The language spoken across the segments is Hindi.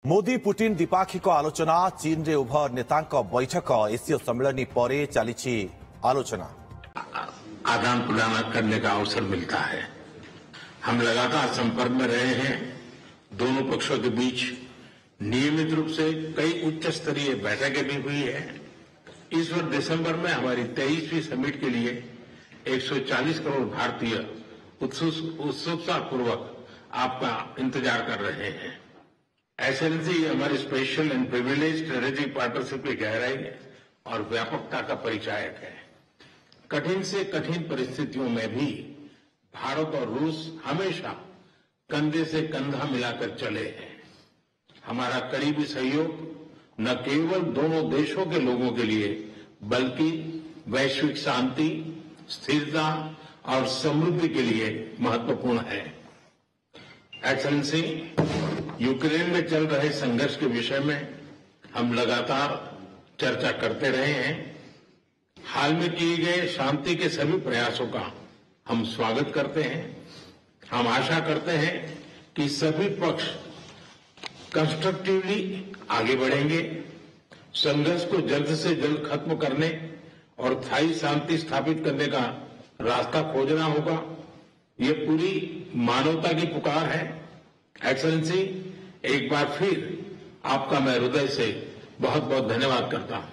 मोदी पुटिन द्विपाक्षिक आलोचना चीन रे उभय नेता बैठक एशिया सम्मेलन पर चली आलोचना आदान प्रदान करने का अवसर मिलता है। हम लगातार संपर्क में रहे हैं। दोनों पक्षों के बीच नियमित रूप से कई उच्च स्तरीय बैठकें भी हुई है। इस वर्ष दिसंबर में हमारी 23वीं समिट के लिए 140 करोड़ भारतीय उत्सुकता पूर्वक आपका इंतजार कर रहे हैं। एक्सेलेंसी, हमारी special and privilege strategic partnership की गहराई और व्यापकता का परिचायक है। कठिन से कठिन परिस्थितियों में भी भारत और रूस हमेशा कंधे से कंधा मिलाकर चले हैं। हमारा करीबी सहयोग न केवल दोनों देशों के लोगों के लिए बल्कि वैश्विक शांति, स्थिरता और समृद्धि के लिए महत्वपूर्ण है। एक्सेलेंसी, यूक्रेन में चल रहे संघर्ष के विषय में हम लगातार चर्चा करते रहे हैं। हाल में किए गए शांति के सभी प्रयासों का हम स्वागत करते हैं। हम आशा करते हैं कि सभी पक्ष कंस्ट्रक्टिवली आगे बढ़ेंगे। संघर्ष को जल्द से जल्द खत्म करने और स्थायी शांति स्थापित करने का रास्ता खोजना होगा। ये पूरी मानवता की पुकार है। एक्सेलेंसी, एक बार फिर आपका मैं हृदय से बहुत बहुत धन्यवाद करता हूं।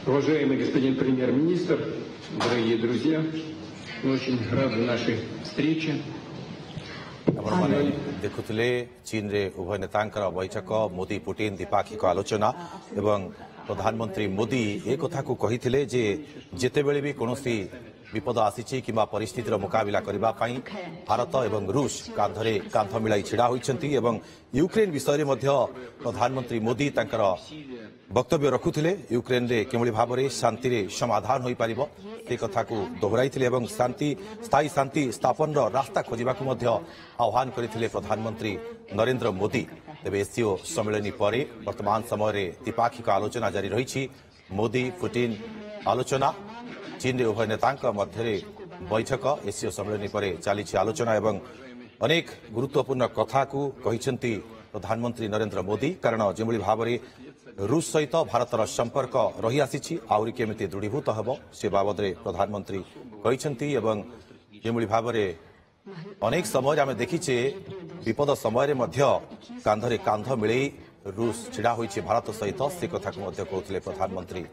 Уважаемый господин премьер-министр, дорогие друзья, мы очень рады нашей встрече. देखुले चीन रे उभय नेतांकर बैठक मोदी पुटिन द्विपाक्षिक आलोचना एवं प्रधानमंत्री मोदी एक कथा को कहिथिले जे जेतेबेले भी कोनोसी विपद आसीची किंबा परिस्थितिर मुकाबिला करबा पई भारत एवं रूस कांधरे कांध मिलाई छिड़ा होइछंती एवं यूक्रेन विषय में प्रधानमंत्री मोदी तांकर वक्तव्य रखुथिले। यूक्रेन रे केमली भाबरे शांति रे समाधान होई पारिबो से कथा को दोहराइथिले एवं स्थायी शांति स्थापन रास्ता खोजिबाकू मध्य आह्वान करथिले प्रधानमंत्री नरेंद्र मोदी। तेबे एशिया सम्मेलन पर वर्तमान समय रे द्विपाक्षिक आलोचना जारी रही। मोदी पुटिन आलोचना चीन रे उभय नेता मध्य बैठक एशिया सम्मेलन पर चली आलोचना एवं अनेक गुरुत्वपूर्ण कथा को कहिसेंती प्रधानमंत्री नरेंद्र मोदी। कारण जो भाव में रूस सहित भारतर संपर्क रही आसी आउरी केमिति दृढ़ीभूत हेब से बाबद प्रधानमंत्री कहिसेंती एवं जो भाव में अनेक समय आम देखीचे विपद समय कांधरे कांध मिले रूस छिड़ा होइछि भारत सहित से कथा को कहते प्रधानमंत्री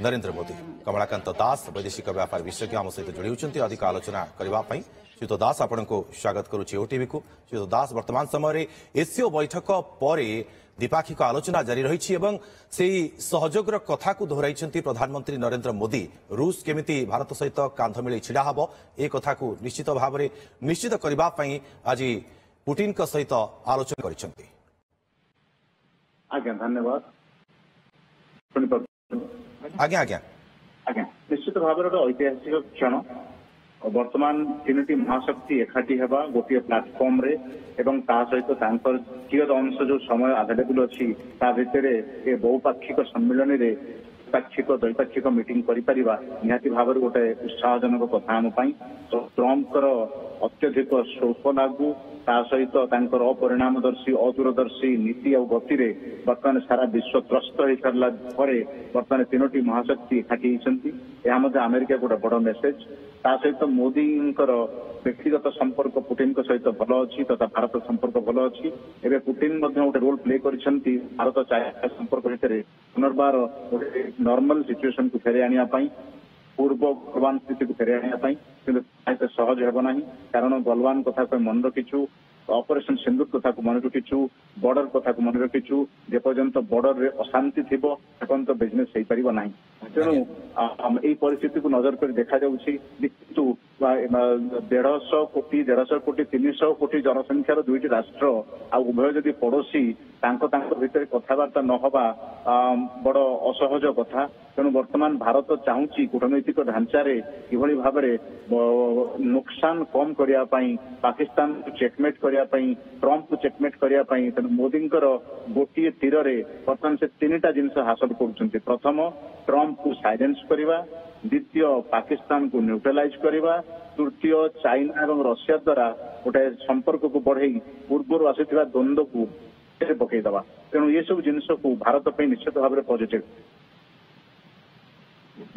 नरेंद्र मोदी। कमलाकांत दास वैदेशिक व्यापार विशेषज्ञ आम सहित जोड़ी होती अधिक आलोचना करने। श्रीयुत दास आपण को स्वागत करुच्ची ओटीवी को। श्रीयुत दास, वर्तमान समय एशिया बैठक पर द्विपाक्षिक आलोचना जारी रही से सहयोगर कथा को दोहराई प्रधानमंत्री नरेंद्र मोदी। रूस केमिति भारत सहित कांध मिले छिड़ा हम ए कथा को निश्चित भाव में निश्चित करने आज पुटिन सहित आलोचना कर। आज्ञा धन्यवाद। आज्ञा आज्ञा आज्ञा निश्चित भाव में ऐतिहासिक क्षण। वर्तमान तीनोटी महाशक्ति एकाठी हेबा गोटे प्लाटफर्म रे एवं ता सहित तांकर कियद अंश जो समय अवेलेबल अच्छी ता भितर ए बहुपाक्षिक सम्मेलन रे पाक्षिक द्वैपाक्षिक मीटिंग करिपारिबा निहाती भाव में गोटे उत्साहजनक कथा आम पाई। तो ट्रम्प अत्यधिक स्वल्प लागू ता सहित अपरिणामदर्शी अदूरदर्शी नीति और गति रे वर्तमान सारा विश्व त्रस्त हो सारा पर वर्तमान तीनोटी महाशक्ति एकाठी होती। अमेरिका गोटे बड़ मेसेज। ता सहित मोदी व्यक्तिगत संपर्क पुटिन सहित भल अच्छी तथा भारत संपर्क भल अच्छी। एवं पुटिन गोटे रोल प्ले कर भारत चाइना संपर्क भितर पुनर्बार नॉर्मल सिचुएशन को फेरे आने पूर्व गलवान स्थिति को फेरे आने कि सहज हेब ना। कारण गलवान कथा मन रखीचु, ऑपरेशन सिंदूर कथा को मन रखीचु, बॉर्डर कथा को मन रखीचु। जेपर्यंत बॉर्डर रे अशांति थी सेपर्यंत बिजनेस हो पार ना। तेणु यही परिस्थिति को नजर कर देखा किंतु 150 कोटी 300 कोटी जनसंख्यार दुईटी राष्ट्र आ उभय जदि पड़ोशी भितर कथबार्ता न हवा बड़ असहज कथा। तेणु वर्तमान भारत चाहूँगी कूटनैतिक ढांचार किभली भाव में नुकसान कम करने पाकिस्तान को चेकमेट करने ट्रम्प को चेकमेट करने तेणु मोदी गोटे तीर रे वर्तमान से 3टा जिनस हासिल कर। प्रथम ट्रम्प को साइलेंस करवा, द्वितीय पाकिस्तान को न्यूट्रलाइज करवा, तृतीय चाइना और रशिया द्वारा गोटे संपर्क को बढ़ई पूर्व आसुवा द्वंद्व को ପଛରେ ପକେଇଦବା। ତେଣୁ ଏସବୁ ଜିନିଷକୁ ଭାରତ ପାଇଁ ନିଶ୍ଚିତ ଭାବରେ ପଜିଟିଭ।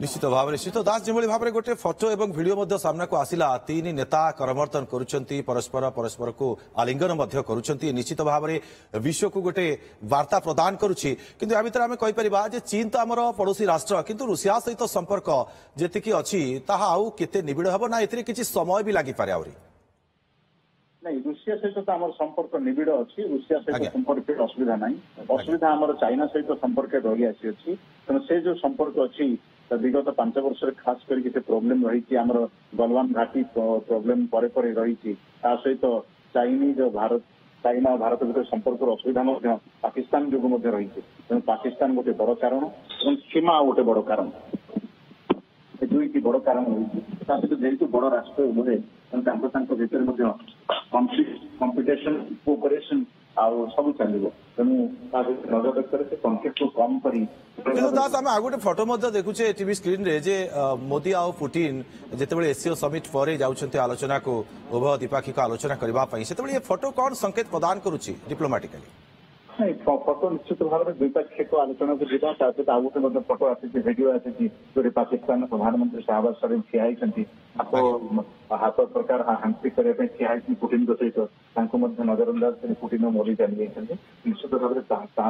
निश्चित भाव में शीत दास जो भाव में गोटे फोटो और भिडियो सामना को आसिला तीन नेता करमर्दन करुछंती परस्पर परस्पर को आलिंगन करुछंती निश्चित भाव में विश्व को गोटे वार्ता प्रदान करुछि किंतु या भितर आम कहीपर जे चीन तो आमर पड़ोसी राष्ट्र किंतु रूसिया सहित संपर्क जेतिकी अच्छी ताहा आउ केते निबिड़ हबो ना एथिरे किछि समय भी लागि पारे आउरी नहीं रूसिया सहित तो आम संपर्क निबिड़ अच्छी रूसिया सहित आज्ञा। संपर्क असुविधा नहीं असुविधा आम चाइना सहित संपर्क रही आसी अच्छी तेणु से जो संपर्क अच्छी विगत 5 वर्ष खास करके प्रोब्लेम रही आमर गलवान घाटी प्रोब्लेम पर रही सहित चाइनीज भारत चाइना और भारत भर संपर्क असुविधा पाकिस्तान जो रही तेणु पाकिस्तान गोटे बड़ कारण और सीमा गोटे बड़ कारण दुईटी बड़ कारण रही जेहेतु बड़ राष्ट्र उभय भितर कंपिटिशन कोऑपरेशन सब चलो तेणु नजर रखते कन्फ्लिक्ट को कम करी किंतु दास आम आ गोटे फोटो देखुचे टीवी स्क्रीन रे जे मोदी आउ पुटिन जितेबाला एसीओ समिट पर जाउछन्ते आलोचना को उभय द्विपाक्षिक आलोचना करने से ये फोटो कौन संकेत प्रदान करुच्ची डिप्लोमेटिकली नहीं फोटो निश्चित भाव में द्विपाक्षिक आलोचना को जीवा सहित आउ गोटे फोटो आसी भिडियो आसी जो पाकिस्तान प्रधानमंत्री शाहबाज शरीफ ठिया हाथ प्रकार हांसी करने ठिया पुटिन सहित नजरअंदाज कर पुटिन और मोदी चली जाती निश्चित भाव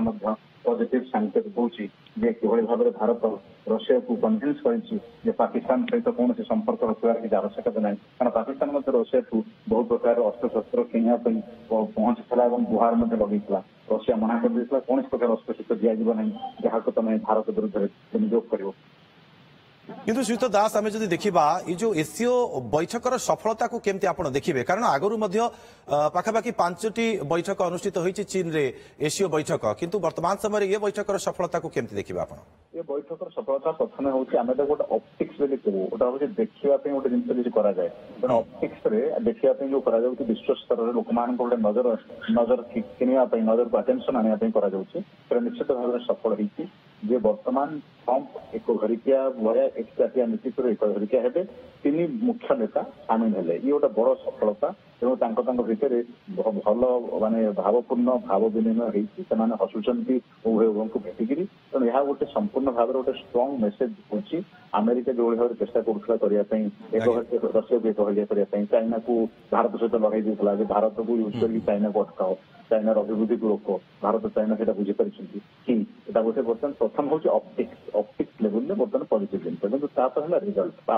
में पॉजिटिव संकेत दूसरी किभली भाव में भारत रशिया को कन्भिन्स कर पाकिस्तान सहित कौन संपर्क रखार किसी आवश्यकता नहीं कारण पाकिस्तान रशिया को बहुत प्रकार अस्त्रशस्त्र किनापी पहुंचला और गुहार लगे रशिया मना कर कौन प्रकार अस्त्रशस्त्र दिज्व ना जहाँ को तुम भारत विरुद्ध विनियोग कर किंतु श्रीयुत दास आम जब देखा ये जो एसीओ बैठकर सफलता को केमती आप देखिए कारण आगु पाखापाखि 5टी बैठक अनुष्ठित होती चीन रे एसीओ बैठक किंतु वर्तमान समय ये बैठकर सफलता को केमती देखिए आप ये बैठकर सफलता प्रथम हूँ आम गोटे ऑप्टिक्स बोली कहू गोटे देखा गोटे जिन कराए ऑप्टिक्स देखा जो विश्व स्तर में लोक मान गोटे नजर किनापी नजर को अटेंशन आने निश्चित भाव में सफल होती जे वर्तमान ट्रंप एक घरिकिया भया एकचाटिया नीति पर एक घरिकिया हेबे तीन मुख्य नेता सामिल हेले ये गोटे बड़ सफलता तेणु भितर भल माने भावपूर्ण भाव विनिमय होती हसुंट उभय को भेटिकी तेणु यह गोटे संपूर्ण भाव में गोटे स्ट्रंग मेसेज होची अमेरिका जो भाव में चेष्टा करुला रशिया को एक हलिया करने चाइना को भारत सहित लगे देता भारत को यूज कर चाइना को अटकाओ चाइनार अभिवृद्धि को रोक भारत चाइना से बुझीपारी कि गोटे बर्तमान प्रथम हूँ ऑप्टिक्स लेवल में बर्तमान पॉजिटिव जिन रिजल्ट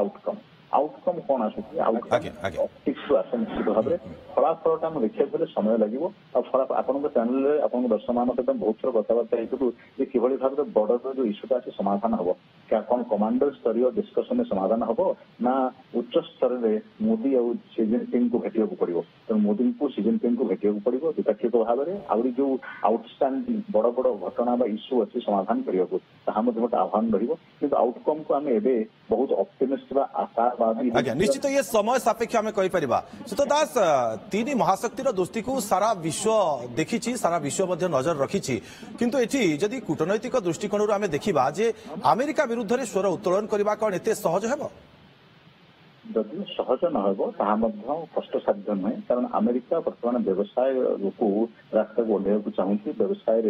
आउटकम कौन आसूँ ऑप्टिक्स को आसे निश्चित भाव में फलाफल देखा समय लगे और आपन चैनल आप दर्शक मान सहित बहुत थर कथबार्ता हो कि भाव में बॉर्डर जो इश्यूटा अच्छे समाधान हम क्या कौन कमांडर स्तरीय डिस्कसन में समाधान हम ना उच्च स्तर में मोदी और सी जिनपिंग को भेटा पड़ो तेणु मोदी को सी जिनपिंग को भेटा पड़ो द्विपाक्षिक भाव में आहरी जो आउटस्टैंडिंग बड़ बड़ घटना इश्यू अच्छी समाधान करने को गोटे आह्वान रही आउटकम को आम एवं बहुत ऑप्टिमिस्ट आशावादी आज्ञा निश्चित ये समय सापेक्ष आम कहीपर सुत दास तीन महाशक्तिर दोस्ती को सारा विश्व देखी सारा विश्व नजर रखी किंतु एठी जदि कूटनैतिक दृष्टिकोण आम देखा जे अमेरिका विरुद्ध में स्वर उत्तोलन करने कौन एत सहज है जदि सहज न कष्टसाध्य नुहे कारण अमेरिका बर्तमान व्यवसाय को रास्ता को ओह्लैया चाहूँगी व्यवसाय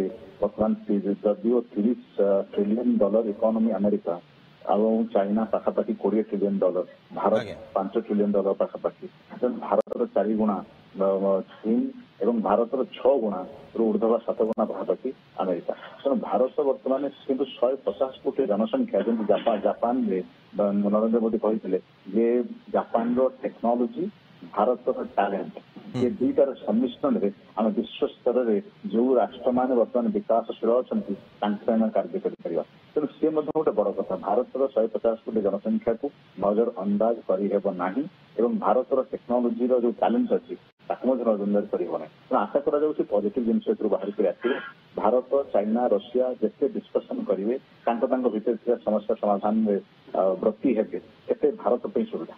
बर्तमान जदिव $30 ट्रिलियन इकोनॉमी अमेरिका और चाइना पाखापाखि $20 ट्रिलियन भारत $5 ट्रिलियन पाखापाखि भारत 4 गुणा चीन एवं भारत 6 गुणा ऊर्ध्व 7 गुणा पाखापाखि अमेरिका तेणु भारत बर्तमान किंतु 150 कोटी जनसंख्या जमी जापान नरेंद्र मोदी कहते जापान टेक्नोलोजी भारत टैलेंट ये दुईटार सम्मिश्रण में आम विश्व स्तर में जो राष्ट्र मान बर्तमान विकासशील अच्छा कार्य कर तेणु सी गोटे बड़ कथा भारत 150 कोटी जनसंख्या को नजर अंदाज करना भारत टेक्नोलोजी जो टैलेंट अच्छी नजर अंदाज करना तेणु आशा कर पॉजिटिव जिन बाहर कर आसवे भारत चाइना रशिया जिते डिस्कसन करेंगे भर समस्या समाधान में व्रती हेते भारत पर सुविधा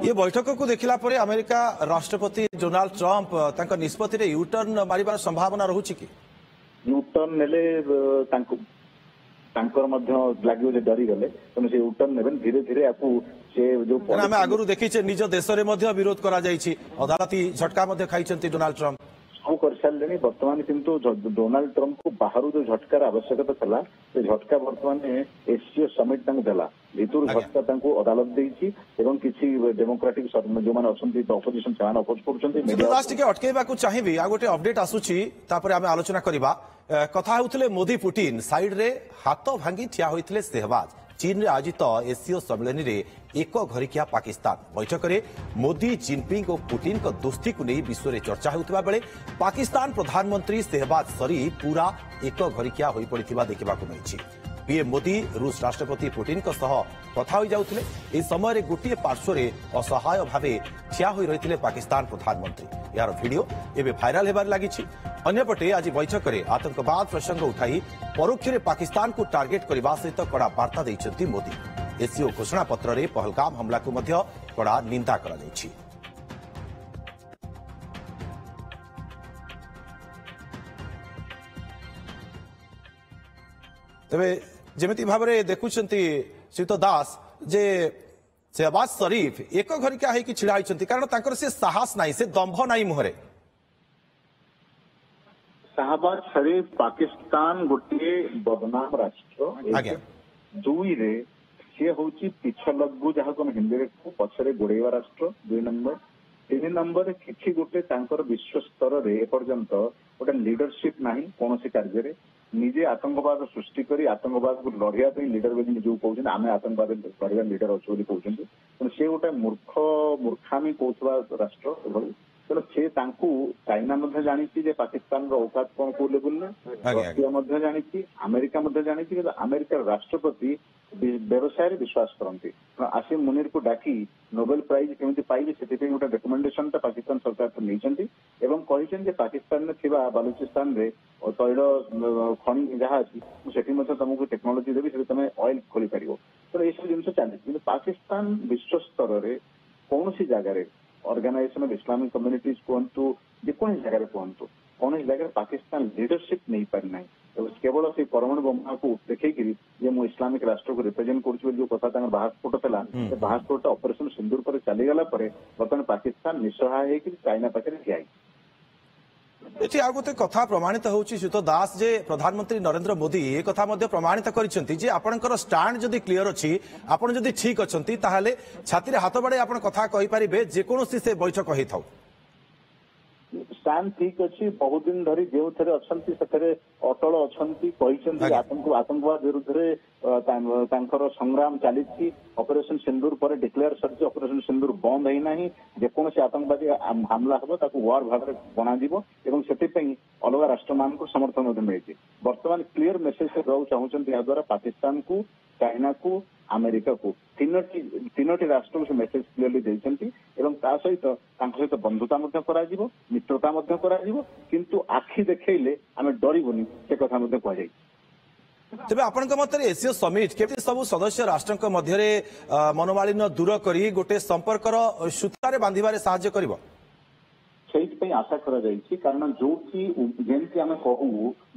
ये बैठक को देखला परे अमेरिका राष्ट्रपति डोनाल्ड ट्रंप निष्पत्ति रे यूटर्न मारिबार संभावना रहुछि कि यूटर्न नेले लगे डरी गले तेणु से यूटर्न ने धीरे धीरे आपको से जो आम आगु देखी निज देश में विरोध करा अदालती झटका खाई डोनाल्ड ट्रंप ସବୁ କରିସାରିଲେଣି। ବର୍ତ୍ତମାନ କିନ୍ତୁ ଡୋନାଲ୍ଡ ଟ୍ରମ୍ପକୁ ବାହାରୁ ଯୋଉ ଝଟକାର ଆବଶ୍ୟକତା ଥିଲା ସେ ଝଟକା ବର୍ତ୍ତମାନ ଏସସିଓ ସମିଟ୍ ତାଙ୍କୁ ଦେଲା। ଭିତରୁ ଝଟକା ତାଙ୍କୁ ଅଦାଲତ ଦେଇଛି ଏବଂ କିଛି ଡେମୋକ୍ରାଟିକ ଯୋଉମାନେ ଅଛନ୍ତି ଅପୋଜିସନ ସେମାନେ ଅପୋଜ କରୁଛନ୍ତି। ଟିକେ ଅଟକେଇବାକୁ ଚାହିଁବି, ଆଉ ଗୋଟେ ଅପଡେଟ୍ ଆସୁଛି ତାପରେ ଆମେ ଆଲୋଚନା କରିବା। କଥା ହେଉଥିଲେ ମୋଦି ପୁଟିନ, ସାଇଡ୍ରେ ହାତ ଭାଙ୍ଗି ଠିଆ ହୋଇଥିଲେ ସେହବାଜ। ଚୀନରେ ଆୟୋଜିତ ଏସସିଓ ସମ୍ମିଳନୀରେ ଏକ ଘରିକିଆ ପାକିସ୍ତାନ ବୈଠକରେ ମୋଦି, ଜିନପିଙ୍ଗ ଓ ପୁଟିନଙ୍କ ଦୋସ୍ତିକୁ ନେଇ ବିଶ୍ୱରେ ଚର୍ଚ୍ଚା ହେଉଥିବା ବେଳେ ପାକିସ୍ତାନ ପ୍ରଧାନମନ୍ତ୍ରୀ ସେହବାଜ ସରିଫ ପୁରା ଏକ ଘରିକିଆ ହୋଇପଡ଼ିଥିବା ଦେଖିବାକୁ ମିଳିଛି। ପିଏମ୍ ମୋଦି ରୁଷ ରାଷ୍ଟ୍ରପତି ପୁଟିନଙ୍କ ସହ କଥା ହୋଇଯାଉଥିଲେ। ଏହି ସମୟରେ ଗୋଟିଏ ପାର୍ଶ୍ୱରେ ଅସହାୟ ଭାବେ ଠିଆ ହୋଇ ରହିଥିଲେ ପାକିସ୍ତାନ ପ୍ରଧାନମନ୍ତ୍ରୀ। ଏହାର ଭିଡିଓ ଏବେ ଭାଇରାଲ ହେବାରେ ଲାଗିଛି। ଅନ୍ୟପଟେ ଆଜି ବୈଠକରେ ଆତଙ୍କବାଦ ପ୍ରସଙ୍ଗ ଉଠାଇ ପରୋକ୍ଷରେ ପାକିସ୍ତାନକୁ ଟାର୍ଗେଟ କରିବା ସହିତ କଡ଼ା ବାର୍ତ୍ତା ଦେଇଛନ୍ତି ମୋଦି। ଏସସିଓ ଘୋଷଣାପତ୍ରରେ ପହଲଗାମ ହମଲାକୁ ମଧ୍ୟ କଡ଼ା ନିନ୍ଦା କରାଯାଇଛି। ତେବେ ଯେମିତି ଭାବରେ ଦେଖୁଛନ୍ତି ଶ୍ରୀତ ଦାସ ଯେ ସେହବାଜ ସରିଫ ଏକ ଘରିକା ହେଇକି ଛିଡା ହୋଇଛନ୍ତି, କାରଣ ତାଙ୍କର ସେ ସାହସ ନାହିଁ, ସେ ଦମ୍ଭ ନାହିଁ ମୁହଁରେ। ଶାହବାଜ ସରିଫ ପାକିସ୍ତାନ ଗୋଟିଏ ବଦନାମ ରାଷ୍ଟ୍ର। ଦୁଇରେ ସିଏ ହଉଛି ପିଛ ଲଗ୍ଗୁ, ଯାହାକୁ ଆମେ ହିନ୍ଦୀରେ ପଛରେ ଗୋଡେଇବା ରାଷ୍ଟ୍ର। 2 ନମ୍ବର। 3 ନମ୍ବରରେ କିଛି ଗୋଟେ ତାଙ୍କର ବିଶ୍ୱ ସ୍ତରରେ ଏପର୍ଯ୍ୟନ୍ତ ଗୋଟେ ଲିଡରସିପ ନାହିଁ କୌଣସି କାର୍ଯ୍ୟରେ। ନିଜେ ଆତଙ୍କବାଦ ସୃଷ୍ଟି କରି ଆତଙ୍କବାଦକୁ ଲଢିବା ପାଇଁ ଲିଡର ବୋଲି ନିଜକୁ କହୁଛନ୍ତି। ଆମେ ଆତଙ୍କବାଦ ଲଢିବା ଲିଡର ଅଛୁ ବୋଲି କହୁଛନ୍ତି। ତେଣୁ ସେ ଗୋଟେ ମୂର୍ଖାମି କହୁଥିବା ରାଷ୍ଟ୍ର ଏଭଳି। ତେଣୁ ସେ ତାଙ୍କୁ ଚାଇନା ମଧ୍ୟ ଜାଣିଛି ଯେ ପାକିସ୍ତାନର ଔକାତ କଣ କୋଉ ଲେବୁଲରେ, ରଷିଆ ମଧ୍ୟ ଜାଣିଛି, ଆମେରିକା ମଧ୍ୟ ଜାଣିଛି। କିନ୍ତୁ ଆମେରିକାର ରାଷ୍ଟ୍ରପତି ବ୍ୟବସାୟରେ ବିଶ୍ୱାସ କରନ୍ତି। ଆସିମ ମୁନିରକୁ ଡାକି ନୋବେଲ ପ୍ରାଇଜ କେମିତି ପାଇବେ ସେଥିପାଇଁ ଗୋଟେ ରେକମେଣ୍ଡେସନଟା ପାକିସ୍ତାନ ସରକାର ନେଇଛନ୍ତି ଏବଂ କହିଛନ୍ତି ଯେ ପାକିସ୍ତାନରେ ଥିବା ବାଲୁଚିସ୍ତାନରେ ତୈଳ ଖଣି ଯାହା ଅଛି ମୁଁ ସେଠି ମଧ୍ୟ ତମକୁ ଟେକ୍ନୋଲୋଜି ଦେବି, ସେଠି ତମେ ଅଏଲ ଖୋଲିପାରିବ। ତେଣୁ ଏସବୁ ଜିନିଷ ଚାଲିଛି। କିନ୍ତୁ ପାକିସ୍ତାନ ବିଶ୍ୱ ସ୍ତରରେ କୌଣସି ଜାଗାରେ ଅର୍ଗାନାଇଜେସନ ଅଫ୍ ଇସଲାମିକ କମ୍ୟୁନିଟିଜ କୁହନ୍ତୁ, ଯେକୌଣସି ଜାଗାରେ କୁହନ୍ତୁ, କୌଣସି ଜାଗାରେ ପାକିସ୍ତାନ ଲିଡରସିପ ନେଇପାରିନାହିଁ। କେବଳ ସେଇ ପରମାଣୁ ବୋମାକୁ ଦେଖେଇକିରି ଯେ ମୁଁ ଇସଲାମିକ ରାଷ୍ଟ୍ରକୁ ରିପ୍ରେଜେଣ୍ଟ କରୁଛି ବୋଲି ଯୋଉ କଥା ତାଙ୍କର ବାହାସ୍ଫୋଟ ଥିଲା, ସେ ବାହାସ୍ଫୋଟଟା ଅପରେସନ ସିନ୍ଦୁର ପରେ ଚାଲିଗଲା ପରେ ବର୍ତ୍ତମାନ ପାକିସ୍ତାନ ନିଃସହାୟ ହେଇକି ଚାଇନା ପାଖରେ ଠିଆ ହେଇଛି। ଏଠି ଆଉ ଗୋଟେ କଥା ପ୍ରମାଣିତ ହେଉଛି ଶ୍ରୀତ ଦାସ ଯେ ପ୍ରଧାନମନ୍ତ୍ରୀ ନରେନ୍ଦ୍ର ମୋଦି ଏ କଥା ମଧ୍ୟ ପ୍ରମାଣିତ କରିଛନ୍ତି ଯେ ଆପଣଙ୍କର ଷ୍ଟାଣ୍ଡ ଯଦି କ୍ଲିୟର ଅଛି, ଆପଣ ଯଦି ଠିକ ଅଛନ୍ତି, ତାହେଲେ ଛାତିରେ ହାତ ବାଡ଼େଇ ଆପଣ କଥା କହିପାରିବେ ଯେକୌଣସି ସେ ବୈଠକ ହେଇଥାଉ। ଷ୍ଟାଣ୍ଡ ଠିକ ଅଛି। ବହୁତ ଦିନ ଧରି ଯେଉଁଥିରେ ଅଛନ୍ତି ସେଥିରେ ଅଟଳ ଅଛନ୍ତି। କହିଛନ୍ତି ଆତଙ୍କବାଦ ବିରୁଦ୍ଧରେ ତାଙ୍କର ସଂଗ୍ରାମ ଚାଲିଛି। ଅପରେସନ ସିନ୍ଦୁର ପରେ ଡିକ୍ଲେୟାର ସରିଛି, ଅପରେସନ ସିନ୍ଦୁର ବନ୍ଦ ହେଇନାହିଁ। ଯେକୌଣସି ଆତଙ୍କବାଦୀ ହାମଲା ହେବ ତାକୁ ୱାର ଭାବରେ ବଣାଯିବ ଏବଂ ସେଥିପାଇଁ ଅଲଗା ରାଷ୍ଟ୍ରମାନଙ୍କୁ ସମର୍ଥନ ମଧ୍ୟ ମିଳିଛି। ବର୍ତ୍ତମାନ କ୍ଲିୟର ମେସେଜ ଦେବାକୁ ଚାହୁଁଛନ୍ତି ଏହାଦ୍ୱାରା ପାକିସ୍ତାନକୁ, ଚାଇନାକୁ, ଆମେରିକାକୁ, ତିନୋଟି ରାଷ୍ଟ୍ରକୁ ସେ ମେସେଜ କ୍ଲିୟରଲି ଦେଇଛନ୍ତି ଏବଂ ତା ସହିତ ତାଙ୍କ ସହିତ ବନ୍ଧୁତା ମଧ୍ୟ କରାଯିବ, ମିତ୍ରତା ମଧ୍ୟ କରାଯିବ, କିନ୍ତୁ ଆଖି ଦେଖେଇଲେ ଆମେ ଡରିବୁନି ସେ କଥା ମଧ୍ୟ କୁହାଯାଇଛି। ତେବେ ଆପଣଙ୍କ ମତରେ ଏସସିଓ ସମିଟ୍ କେମିତି ସବୁ ସଦସ୍ୟ ରାଷ୍ଟ୍ରଙ୍କ ମଧ୍ୟରେ ମନୋମାଳିନ୍ୟ ଦୂର କରି ଗୋଟେ ସମ୍ପର୍କର ସୂତାରେ ବାନ୍ଧିବାରେ ସାହାଯ୍ୟ କରିବ? ସେଇଥିପାଇଁ ଆଶା କରାଯାଇଛି। କାରଣ ଯୋଉଠି ଯେମିତି ଆମେ କହୁ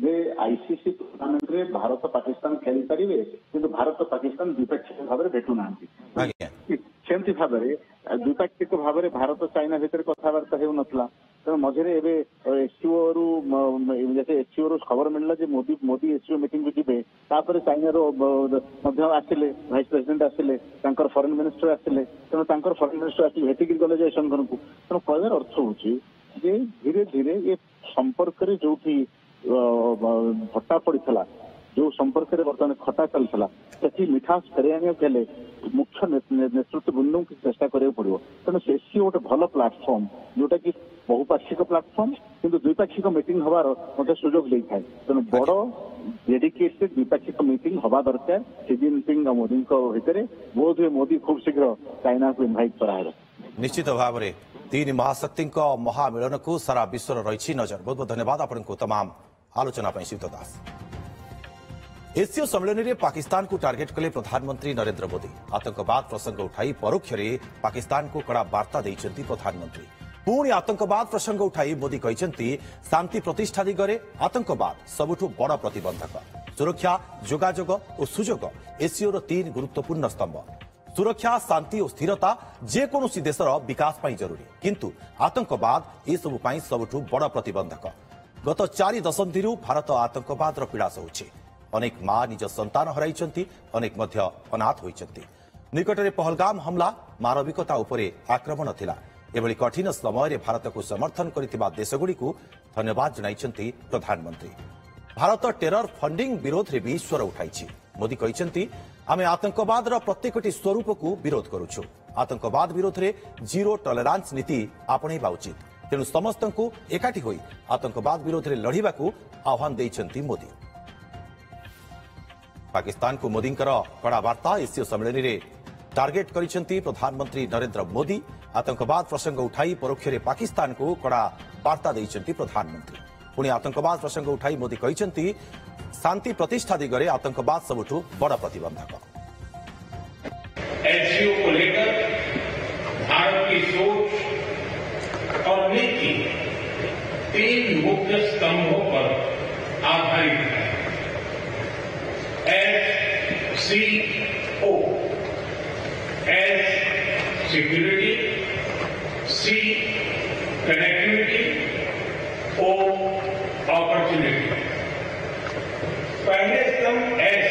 ଯେ ଆଇସିସି ଟୁର୍ଣ୍ଣାମେଣ୍ଟରେ ଭାରତ ପାକିସ୍ତାନ ଖେଳିପାରିବେ କିନ୍ତୁ ଭାରତ ପାକିସ୍ତାନ ଦ୍ୱିପାକ୍ଷିକ ଭାବରେ ଭେଟୁନାହାନ୍ତି, ସେମିତି ଭାବରେ ଦ୍ୱିପାକ୍ଷିକ ଭାବରେ ଭାରତ ଚାଇନା ଭିତରେ କଥାବାର୍ତ୍ତା ହେଉନଥିଲା। ତେଣୁ ମଝିରେ ଏବେ ଏସସିଓରୁ ଖବର ମିଳିଲା ଯେ ମୋଦି ଏସସିଓ ମିଟିଂକୁ ଯିବେ। ତାପରେ ଚାଇନାର ମଧ୍ୟ ଆସିଲେ, ଭାଇସ ପ୍ରେସିଡେଣ୍ଟ ଆସିଲେ, ତାଙ୍କର ଫରେନ ମିନିଷ୍ଟର ଆସିଲେ। ତେଣୁ ତାଙ୍କର ଫରେନ ମିନିଷ୍ଟର ଆସିକି ଭେଟିକିରି ଗଲେ ଜୟଶଙ୍କରଙ୍କୁ। ତେଣୁ କହିବାର ଅର୍ଥ ହଉଛି ଯେ ଧୀରେ ଧୀରେ ଏ ସମ୍ପର୍କରେ ଯୋଉଠି ଭଟ୍ଟା ପଡିଥିଲା, ଯୋଉ ସମ୍ପର୍କରେ ବର୍ତ୍ତମାନ ଖଟା ଚାଲିଥିଲା, ସେଠି ମିଠାସ ଫେରାଇ ଆଣିବାକୁ ହେଲେ ମୁଖ୍ୟ ନେତୃତ୍ୱ ବୃନ୍ଦଙ୍କୁ ଚେଷ୍ଟା କରିବାକୁ ପଡିବ। ତେଣୁ ଏସସିଓ ଗୋଟେ ଭଲ ପ୍ଲାଟଫର୍ମ, ଯୋଉଟା କି ବହୁପାକ୍ଷିକ ପ୍ଲାଟଫର୍ମ କିନ୍ତୁ ଦ୍ୱିପାକ୍ଷିକ ମିଟିଂ ହବାର ମଧ୍ୟ ସୁଯୋଗ ଦେଇଥାଏ। ତେଣୁ ବଡ ଡେଡିକେଟେଡ ଦ୍ୱିପାକ୍ଷିକ ମିଟିଂ ହବା ଦରକାର ସି ଜିନପିଙ୍ଗ ଆଉ ମୋଦିଙ୍କ ଭିତରେ। ବୋଧହୁଏ ମୋଦି ଖୁବ ଶୀଘ୍ର ଚାଇନାକୁ ଇନଭାଇଟ୍ କରାହେବ। ନିଶ୍ଚିତ ଭାବରେ ତିନି ମହାଶକ୍ତିଙ୍କ ମହାମିଳନକୁ ସାରା ବିଶ୍ୱର ରହିଛି ନଜର। ବହୁତ ବହୁତ ଧନ୍ୟବାଦ ଆପଣଙ୍କୁ ତମାମ ଆଲୋଚନା ପାଇଁ ଶ୍ରୀତ ଦାସ। एससीओ सम्मेलन में पाकिस्तान को टार्गेट कले प्रधानमंत्री नरेंद्र मोदी। आतंकवाद प्रसंग उठाई परोक्षरे पाकिस्तान को कड़ा वार्ता देइछंती प्रधानमंत्री। पुणी आतंकवाद प्रसंग उठाई मोदी कहते शांति प्रतिष्ठा दिगरे आतंकवाद सबुठु बड़ प्रतिबंधक। सुरक्षा, जोगाजोग और सुजोग एससीओ 3 गुरुत्वपूर्ण स्तंभ। सुरक्षा शांति और स्थिरता जेकोसी देशर विकास पाई जरूरी किंतु आतंकवाद ए सबु पाई सबुठु बड़ प्रतिबंधक। गत 4 दशंधि भारत आतंकवाद पीड़ा सहूछि। अनेक मां निज संतान हराइछन्ति, अनेक मध्य अनाथ होइछन्ति। निकटरे पहलगाम हमला मानविकता उपरे आक्रमण थिला। एभली कठिन समय भारत को समर्थन करथिबा देशगुड़िकु धन्यवाद जणाइछन्ति प्रधानमंत्री। भारत टेरर फंडिंग विरोध रे भी स्वर उठाइछि। मोदी कहिछन्ति आमे आतंकवाद प्रत्येकटी स्वरूप को विरोध करुछु। आतंकवाद विरोध रे जीरो टॉलरेंस नीति आपणैबा उचित। तेणु समस्त को एकाठी होई आतंकवाद विरोध रे लड़िबा को आह्वान दैछन्ति मोदी। पाकिस्तान को मोदी कड़ा वार्ता एसीय सम्मेलन रे टार्गेट करिसेंति प्रधानमंत्री नरेंद्र मोदी। आतंकवाद प्रसंग उठाई परोक्ष रे पाकिस्तान को कड़ा वार्ता दैछन्ति प्रधानमंत्री। पुणी आतंकवाद प्रसंग उठाई मोदी कहिसेंति शांति प्रतिष्ठा दिगरे आतंकवाद सबुठु बड़ प्रतिबंधक। एलसीओ को लेकर भारत की सोच और नीति 3 मुख्य स्तंभों पर आधारित है। एससीओ, एस सिक्योरिटी, सी कनेक्टिविटी, ओ अपॉर्चुनिटी। पहले स्तंभ एस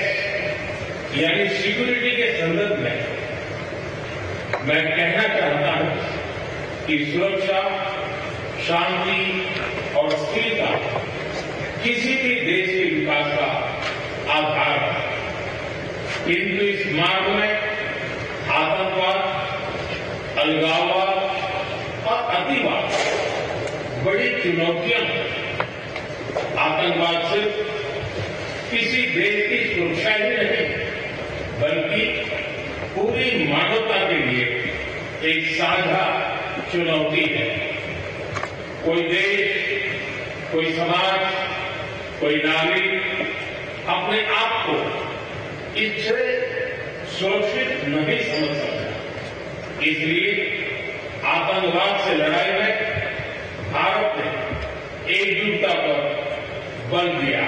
यानी सिक्योरिटी के संदर्भ में मैं कहना चाहता हूं कि सुरक्षा, शांति और स्थिरता किसी भी देश के विकास का आधार है। किंतु इस मार्ग में आतंकवाद, अलगाववाद और अतिवाद बड़ी चुनौतियां हैं। आतंकवाद सिर्फ किसी देश की सुरक्षा ही नहीं बल्कि पूरी मानवता के लिए एक साझा चुनौती है। कोई देश, कोई समाज, कोई नागरिक अपने आप को इससे सुरक्षित नहीं समझ सकता। इसलिए आतंकवाद से लड़ाई में भारत ने एकजुटता पर बल दिया।